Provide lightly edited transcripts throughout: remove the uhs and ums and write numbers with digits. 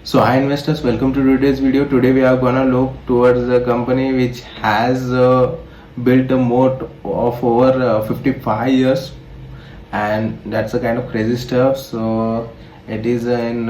So hi investors, welcome to today's video. Today we are gonna look towards a company which has built a moat of over 55 years, and that's a kind of crazy stuff. So it is in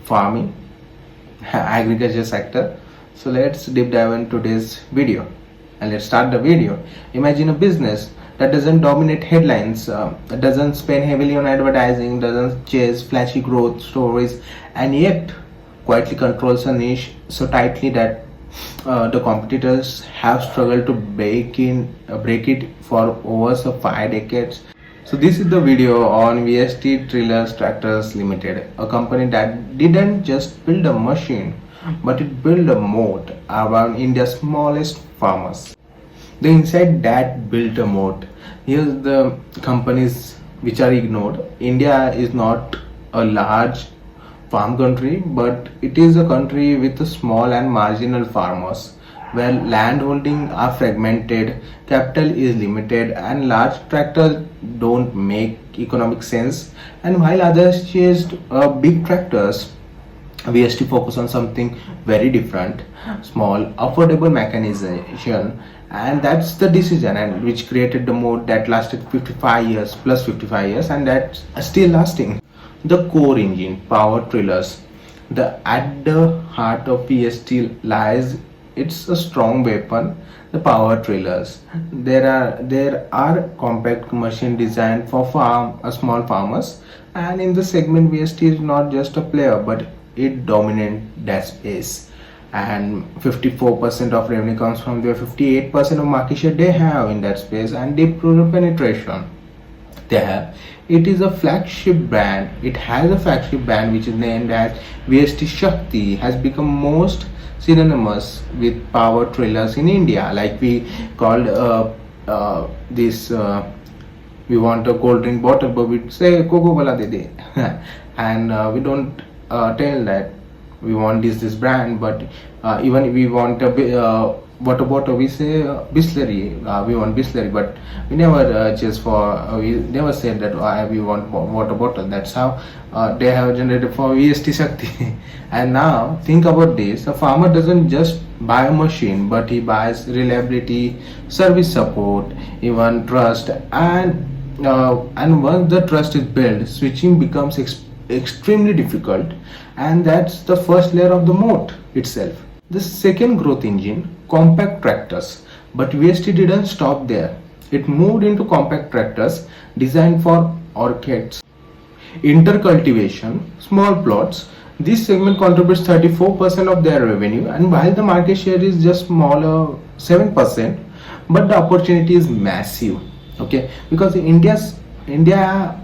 farming, agriculture sector. So let's deep dive in today's video, and let's start the video. Imagine a business that doesn't dominate headlines, that doesn't spend heavily on advertising, doesn't chase flashy growth stories, and yet quietly controls a niche so tightly that the competitors have struggled to break it for over 5 decades. So this is the video on VST Tillers Tractors Ltd, a company that didn't just build a machine, but it built a moat around India's smallest farmers. The inside that built a moat. Here's the companies which are ignored. India is not a large farm country, but it is a country with small and marginal farmers, where land holding are fragmented, capital is limited, and large tractors don't make economic sense. And while others chased big tractors, VST focus on something very different: small, affordable mechanization, and that's the decision, and which created the mode that lasted 55 years plus 55 years, and that's still lasting. The core engine, power trailers, at the heart of VST lies. It's a strong weapon. The power trailers. There are compact machine designed for small farmers, and in the segment VST is not just a player, but it dominant that space. And 54% of revenue comes from there. 58% of market share they have in that space, and deep product penetration they have. It is a flagship brand. It has a flagship brand which is named as VST Shakti, has become most synonymous with power trailers in India. Like we called this, we want a cold drink bottle, but we say Coca-Cola de and we don't tell that we want this brand, but even if we want a water bottle, we say Bisleri, we want Bisleri, but we never we never said that we want water bottle. That's how they have generated for VST Shakti. And now think about this: a farmer doesn't just buy a machine, but he buys reliability, service support, even trust, and once the trust is built, switching becomes extremely difficult, and that's the first layer of the moat itself. The second growth engine, compact tractors. But VST didn't stop there. It moved into compact tractors designed for orchards, intercultivation, small plots. This segment contributes 34% of their revenue, and while the market share is just smaller, 7%, but the opportunity is massive. Okay, because India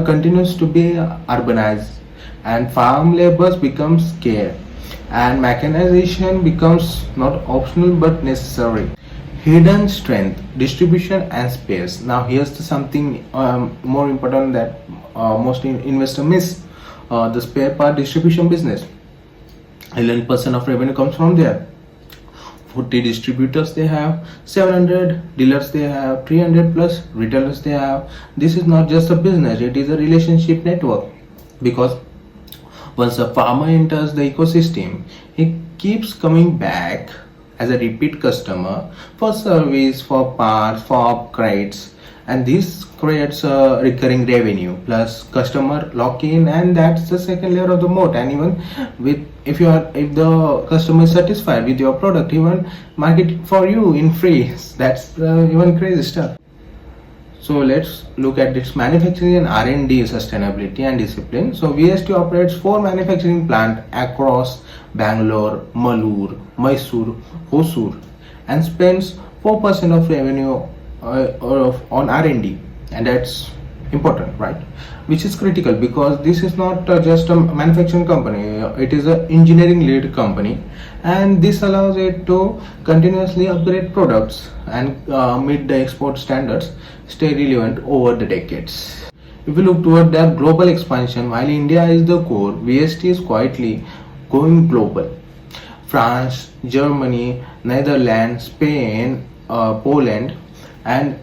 continues to be urbanized, and farm labors become scarce, and mechanization becomes not optional but necessary. Hidden strength, distribution and space. Now here's something more important that most investors miss: the spare part distribution business. 11% of revenue comes from there. 40 distributors they have, 700 dealers they have, 300 plus retailers they have. This is not just a business, it is a relationship network, because once a farmer enters the ecosystem, he keeps coming back as a repeat customer for service, for parts, for upgrades, and this creates a recurring revenue plus customer lock-in, and that's the second layer of the moat. And even with if the customer is satisfied with your product, even market it for you in free. That's even crazy stuff. So let's look at its manufacturing and R&D, sustainability and discipline. So VST operates 4 manufacturing plants across Bangalore, Malur, Mysore, Hosur, and spends 4% of revenue on R&D, and that's important, right? Which is critical, because this is not just a manufacturing company, it is an engineering led company, and this allows it to continuously upgrade products and meet the export standards, stay relevant over the decades. If we look toward their global expansion, while India is the core, VST is quietly going global. France, Germany, Netherlands, Spain, Poland, and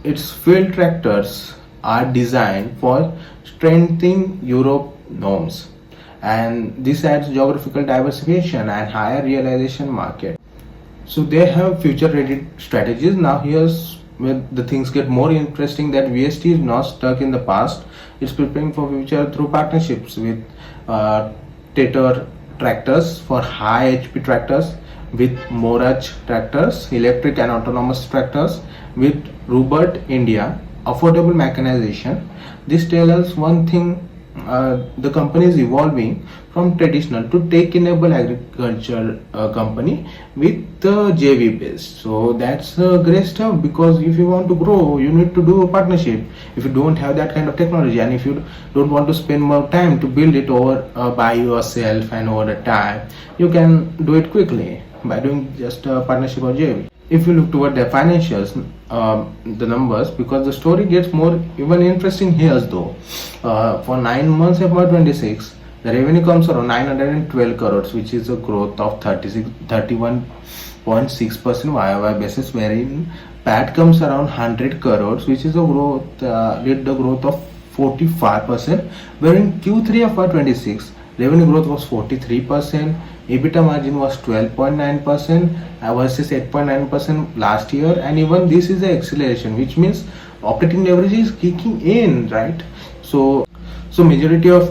its field tractors are designed for strengthening Europe norms, and this adds geographical diversification and higher realization market. So they have future ready strategies. Now here's where the things get more interesting, that VST is not stuck in the past. It's preparing for future through partnerships with Zetor tractors for high HP tractors, with Monarch tractors, electric and autonomous tractors, with Robert India, affordable mechanization. This tells us one thing, the company is evolving from traditional to tech-enabled agriculture company with JV based. So that's great stuff, because if you want to grow, you need to do a partnership. If you don't have that kind of technology, and if you don't want to spend more time to build it over by yourself and over the time, you can do it quickly by doing just a partnership or JV. If you look toward their financials, the numbers, because the story gets more even interesting here though. For 9 months FY26, the revenue comes around 912 crores, which is a growth of 31.6% YOY basis, wherein PAT comes around 100 crores, which is a growth, did the growth of 45%, wherein Q3 FY26 revenue growth was 43%, EBITDA margin was 12.9% versus 8.9% last year, and even this is an acceleration, which means operating leverage is kicking in, right? So majority of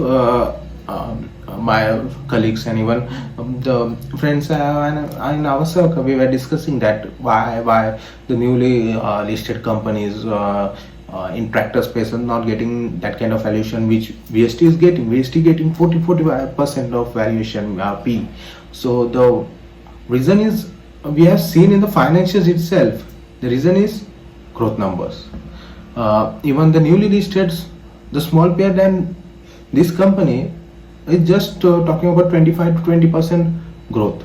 my colleagues and even the friends and in our circle, we were discussing that why the newly listed companies in tractor space are not getting that kind of valuation which VST is getting. VST getting 45% of valuation P. So the reason is, we have seen in the financials itself, the reason is growth numbers. Even the newly listed, the small pair than this company is just talking about 25 to 20% growth,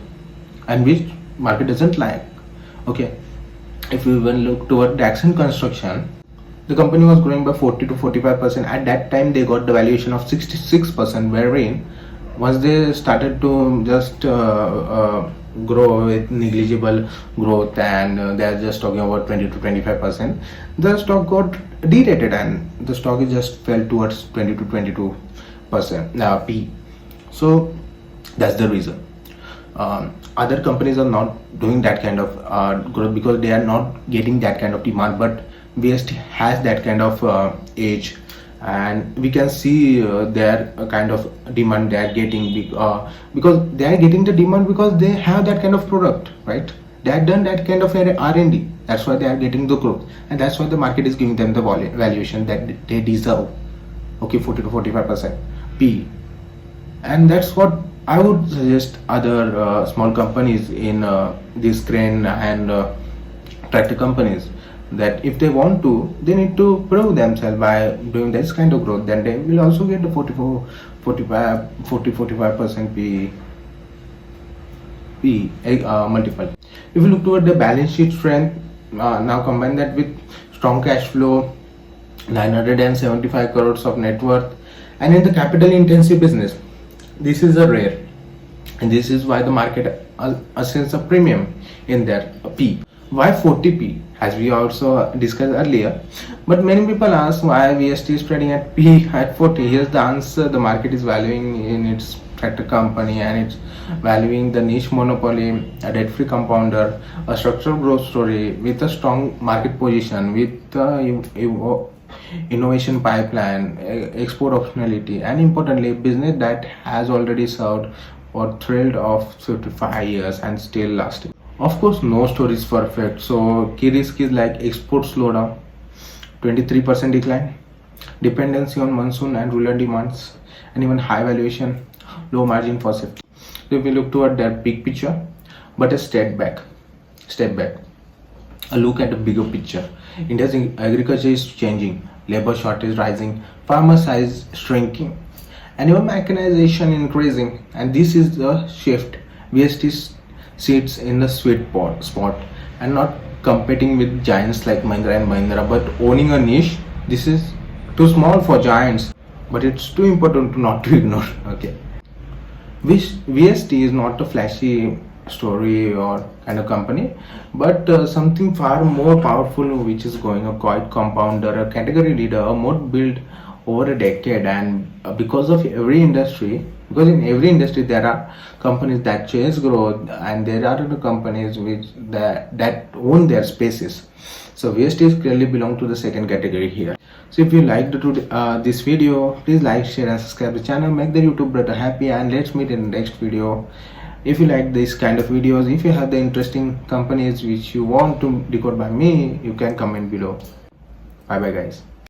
and which market doesn't like. Okay, if we even look toward the action construction, the company was growing by 40 to 45%. At that time, they got the valuation of 66%, wherein once they started to just grow with negligible growth, and they are just talking about 20 to 25%, the stock got derated and the stock is just fell towards 20 to 22% P. So that's the reason. Other companies are not doing that kind of growth because they are not getting that kind of demand, but VST has that kind of edge, and we can see their kind of demand they are getting because they are getting the demand because they have that kind of product, right? They have done that kind of R&D. That's why they are getting the growth, and that's why the market is giving them the valuation that they deserve. Okay, 40 to 45% P, and that's what I would suggest other small companies in this crane and tractor companies, that if they want to, they need to prove themselves by doing this kind of growth, then they will also get the 45% P multiple. If you look toward the balance sheet strength, now combine that with strong cash flow, 975 crores of net worth, and in the capital intensive business, this is a rare, and this is why the market assigns a premium in their P. Why 40p, as we also discussed earlier, but many people ask why VST is trading at P at 40. Here's the answer: the market is valuing in its tractor company, and it's valuing the niche monopoly, a debt-free compounder, a structural growth story with a strong market position, with innovation pipeline, export optionality, and importantly, business that has already served or thrilled of 55 years and still lasting. Of course, no story is perfect. So key risk is like export slowdown, 23% decline, dependency on monsoon and rural demands, and even high valuation, low margin for safety. So if we look toward that big picture, but a step back, a look at the bigger picture. India's agriculture is changing, labor shortage rising, farmer size shrinking, and even mechanization increasing. And this is the shift. VST sits in the sweet spot and not competing with giants like Mahindra and Mahindra, but owning a niche. This is too small for giants, but it's too important to not to ignore. Okay, VST is not a flashy story or kind of company, but something far more powerful, which is going a quiet compounder, a category leader, a moat built over a decade, and because of every industry because in every industry there are companies that chase growth, and there are the companies which that own their spaces. So VSTs clearly belong to the second category here. So if you liked this video, please like, share and subscribe the channel, make the YouTube brother happy, and let's meet in the next video. If you like this kind of videos, if you have the interesting companies which you want to decode by me, you can comment below. Bye bye guys.